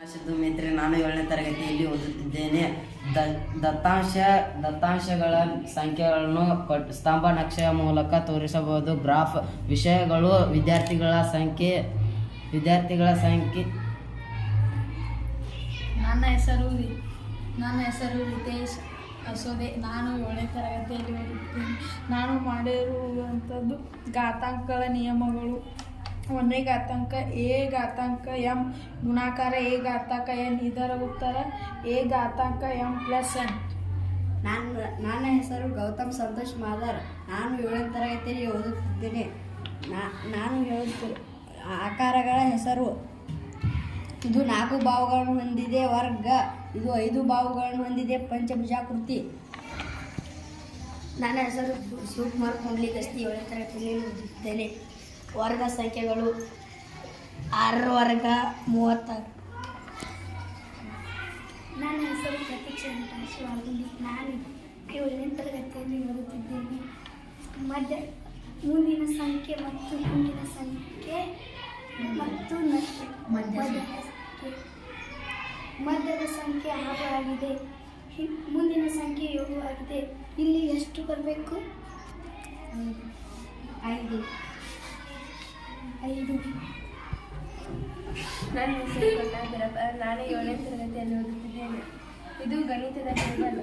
ಸಿದ್ದು ಮಿತ್ರೆ, ನಾನು 7ನೇ ತರಗತಿಯಲ್ಲಿ ಓದುತ್ತಿದ್ದೇನೆ. ದತ್ತಾಂಶಗಳ ಸಂಖ್ಯೆಗಳನ್ನು ಸ್ತಂಭ ನಕ್ಷೆಯ ಮೂಲಕ ತೋರಿಸಬಹುದು. ಗ್ರಾಫ್ ವಿಷಯಗಳು ವಿದ್ಯಾರ್ಥಿಗಳ ಸಂಖ್ಯೆ. ನನ್ನ ಹೆಸರು ರಿತೇಶ್ ಅಸೋದೆ. ನಾನು 7ನೇ ತರಗತಿಯಲ್ಲಿ ಓದುತ್ತೇನೆ. ನಾನು ಮಾಡಿರುವಂಥದ್ದು ಘಾತಾಂಕಗಳ ನಿಯಮಗಳು. 1ನೇ ಘಾತಾಂಕ ಎ ಘಾತಾಂಕ ಎಂ ಗುಣಾಕಾರ ಎ ಘಾತಾಂಕ ಎನ್. ಇದರ ಉತ್ತರ ಎ ಘಾತಾಂಕ ಎಂ ಪ್ಲಸ್ ಎನ್. ನನ್ನ ಹೆಸರು ಗೌತಮ್ ಸಂತೋಷ್ ಮಾದರ್. ನಾನು 7ನೇ ತರಗತಿಯಲ್ಲಿ ಓದುತ್ತಿದ್ದೇನೆ. ನಾನು ಹೇಳುತ್ತೇನೆ ಆಕಾರಗಳ ಹೆಸರು. ಇದು 4 ಬಾಹುಗಳನ್ನು ಹೊಂದಿದೆ ವರ್ಗ. ಇದು 5 ಬಾಹುಗಳನ್ನು ಹೊಂದಿದೆ ಪಂಚಭುಜಾಕೃತಿ. ನನ್ನ ಹೆಸರು ಶಿವಕುಮಾರ್ ಕುಂಡ್ಲಿ ಗಸ್ತಿ. 7ನೇ ತರಗತಿಯಲ್ಲಿ ಓದುತ್ತಿದ್ದೇನೆ. ವರ್ಗ ಸಂಖ್ಯೆಗಳು 6 ವರ್ಗ 36. ನನ್ನ ಹೆಸರು ಪ್ರತೀಕ್ಷಾ ಶಿವಾಗುಂಡಿ. ನಾನು 7ನೇ ತರಗತಿಯಲ್ಲಿ ಓದುತ್ತಿದ್ದೇನೆ. ಮುಂದಿನ ಸಂಖ್ಯೆ ಮತ್ತು ಹಿಂದಿನ ಸಂಖ್ಯೆ ಮತ್ತು ಮಧ್ಯದ ಸಂಖ್ಯೆ 6 ಆಗಿದೆ. ಮುಂದಿನ ಸಂಖ್ಯೆ 7 ಆಗಿದೆ. ಇಲ್ಲಿ ಎಷ್ಟು ಬರಬೇಕು? 5. ನನ್ನ ಹೆಸರು ಕಣ್ಣಾಗಿರಪ್ಪ. ನಾನು 7ನೇ ತರಗತಿಯಲ್ಲಿ ಓದುತ್ತಿದ್ದೇನೆ. ಇದು ಗಣಿತದ table.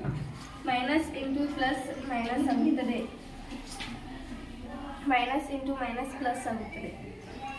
Minus into plus minus ಆಗುತ್ತದೆ. ಮೈನಸ್ ಇಂಟು ಮೈನಸ್ ಪ್ಲಸ್ ಆಗುತ್ತದೆ.